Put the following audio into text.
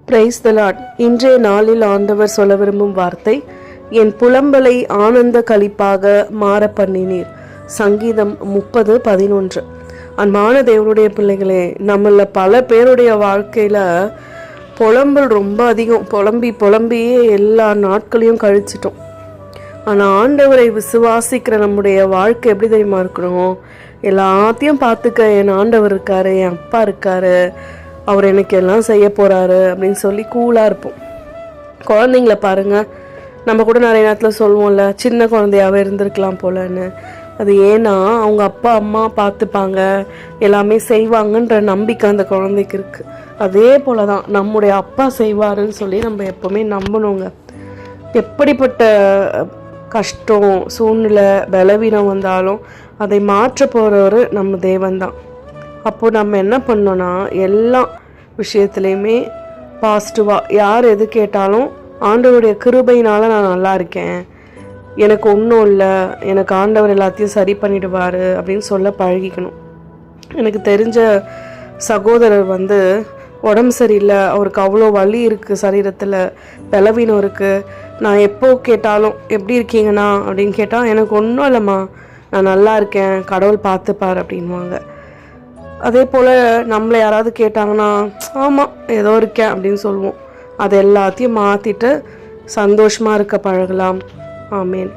Praise the Lord. இன்றைய நாளில் ஆண்டவர் சொல்ல விரும்பும் வார்த்தை, என் புலம்பலை ஆனந்த களிப்பாக மாற பண்ணினீர். சங்கீதம் 30:11. அன்பான தேவனுடைய பிள்ளைகளே, நம்மள பல பேருடைய வாழ்க்கையில புலம்பல் ரொம்ப அதிகம். புலம்பியே எல்லா நாட்களையும் கழிச்சிட்டோம். ஆனால் ஆண்டவரை விசுவாசிக்கிற நம்முடைய வாழ்க்கை எப்படி தெரியுமா இருக்கணும்? எல்லாத்தையும் பார்த்துக்க என் ஆண்டவர் இருக்காரு, என் அப்பா இருக்காரு, அவர் எனக்கு எல்லாம் செய்ய போகிறாரு அப்படின்னு சொல்லி கூலாக இருப்போம். குழந்தைங்கள பாருங்கள், நம்ம கூட நிறைய நேரத்தில் சொல்லுவோம்ல, சின்ன குழந்தையாகவே இருந்திருக்கலாம் போலன்னு. அது ஏன்னா அவங்க அப்பா அம்மா பார்த்துப்பாங்க, எல்லாமே செய்வாங்கன்ற நம்பிக்கை அந்த குழந்தைக்கு இருக்குது. அதே போல் தான் நம்முடைய அப்பா செய்வாருன்னு சொல்லி நம்ம எப்போவுமே நம்பணுங்க. எப்படிப்பட்ட கஷ்டம், சூழ்நிலை, பலவீனம் வந்தாலும் அதை மாற்ற போகிறவர் நம்ம தேவன்தான். அப்போது நம்ம என்ன பண்ணோன்னா, எல்லா விஷயத்துலையுமே பாசிட்டிவாக யார் எது கேட்டாலும் ஆண்டவருடைய கிருபையினால் நான் நல்லா இருக்கேன், எனக்கு ஒன்றும் இல்லை, எனக்கு ஆண்டவர் எல்லாத்தையும் சரி பண்ணிடுவார் அப்படின்னு சொல்ல பழகிக்கணும். எனக்கு தெரிஞ்ச சகோதரர் உடம்பு சரியில்லை, அவருக்கு அவ்வளோ வலி இருக்குது, சரீரத்தில் பலவீனம் இருக்குது. நான் எப்போ கேட்டாலும் எப்படி இருக்கீங்கண்ணா அப்படின்னு கேட்டால், எனக்கு ஒன்றும் இல்லைம்மா, நான் நல்லா இருக்கேன், கடவுள் பார்த்துப்பார் அப்படின்வாங்க. அதே போல் நம்மளை யாராவது கேட்டாங்கன்னா, ஆமாம் ஏதோ இருக்கேன் அப்படின்னு சொல்லுவோம். அது எல்லாத்தையும் மாற்றிட்டு சந்தோஷமாக இருக்க பழகலாம். ஆமேன்.